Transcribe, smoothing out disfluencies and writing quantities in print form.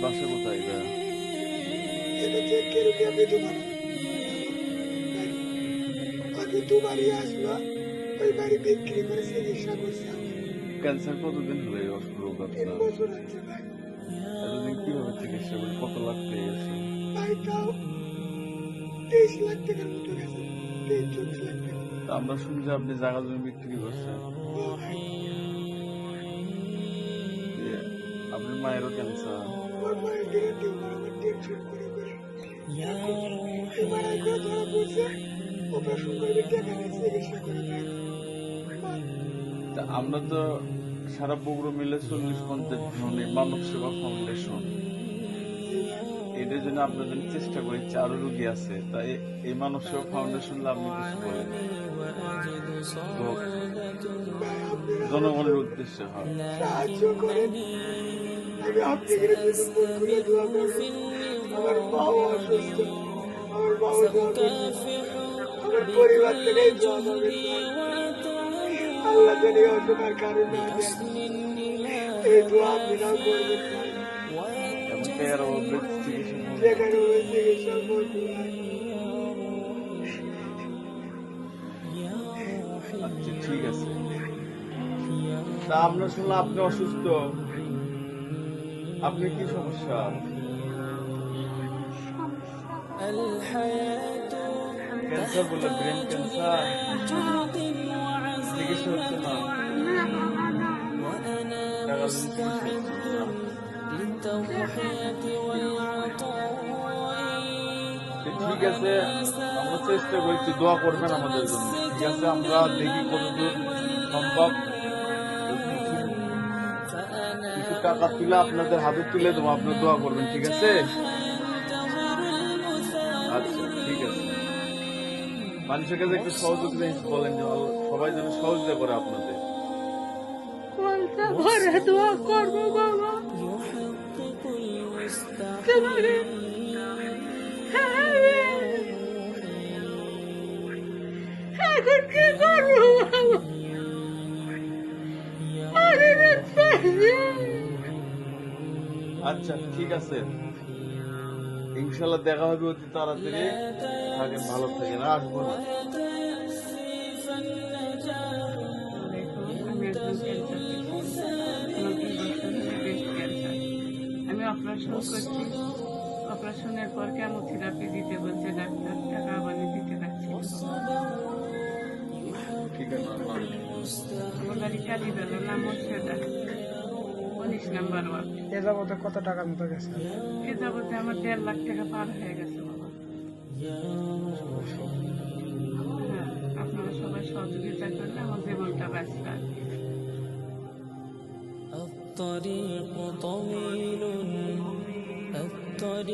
বাসা কোথায় এটা? আমি তোমারই আসলো, ওই বাড়ি বিক্রি করে চিকিৎসা করছি। ক্যান্সার কতদিন হলো এই রোগ 3 আপনার? বছর হচ্ছে ভাই। এতদিন কিভাবে চিকিৎসা করে কত লাখ পেয়ে গেছে? ভাই তাও 23 লাখ টাকার মতো গেছে, 23-24 লাখ টাকা। তা আমরা শুনি যে আপনি জায়গা জমি বিক্রি করছেন। ও ভাই, যে আপনার মায়েরও ক্যান্সার। আমার মায়ের দিনে টিউমার, আমার টেনশন করে করে এমআরআই করে ধরা পড়ছে, অপারেশন করবে, টাকা নিয়ে চিকিৎসা করে দেয়। তা আমরা তো সারা বগুড়া মিলে 40-50 জন এই মানব সেবা ফাউন্ডেশন, এদের জন্য আপনার জন্য চেষ্টা করি। আরো রোগী আছে, তাই এই মানব সেবা ফাউন্ডেশন আপনি কিছু বলেন তো জনগণের উদ্দেশ্যে হয়। সাহায্য করে আমি আপনাকে খুলে দোয়া করবো। আমার মাও অসুস্থ, আমার মাও দোয়া করবে, আমার পরিবার থেকে দোয়া করবে। আল্লাহ যেন এই অসুখের কারণ না দেন, এই দোয়া আপনারাও করবেন। এবং টাকার অভাবে চিকিৎসা যেখানে ওই চিকিৎসা করবে। আচ্ছা ঠিক আছে। তা আমরা শুনলাম আপনি অসুস্থ, আপনার কি সমস্যা? ক্যান্সার বলে, ব্রেন ক্যান্সার, চিকিৎসা হচ্ছে না, টাকা দিয়ে চিকিৎসা হচ্ছে না। ঠিক আছে, আমরা চেষ্টা করছি, দোয়া করবেন আমাদের জন্য। ঠিক আছে, আমরা দেখি কতদূর সম্ভব কিছু টাকা তুলে আপনাদের হাতে তুলে দেবো, আপনার দোয়া করবেন। ঠিক আছে, আচ্ছা ঠিক আছে। মানুষের কাছে একটু সহযোগিতা বলেন, যে সবাই যেন সহযোগিতা করে আপনাদের। দোয়া করবো বাবা, এখন কি করবো বাবা? আচ্ছা ঠিক আছে, ইনশাল্লাহ দেখা হবে অতি তাড়াতাড়ি। থাকেন, ভালো থাকেন, আসবো না। আমি অপারেশন করছি, অপারেশনের পর কেমোথেরাপি দিতে বলছে ডাক্তার, টাকা বানিয়ে দিতে পারছি। ঠিক আছে, আমার বাড়ি কালীবেলা, নাম হচ্ছে 19 নম্বর ওয়ার্ড। এ যাবতে কত টাকার মতো গেছে? এ যাবতে আমার 1.5 লাখ টাকা পার হয়ে গেছে বাবা। হ্যাঁ, আপনারা সবাই সহযোগিতা করলে আমার জীবনটা বাঁচবে আর কি। الطريق طويل الطريق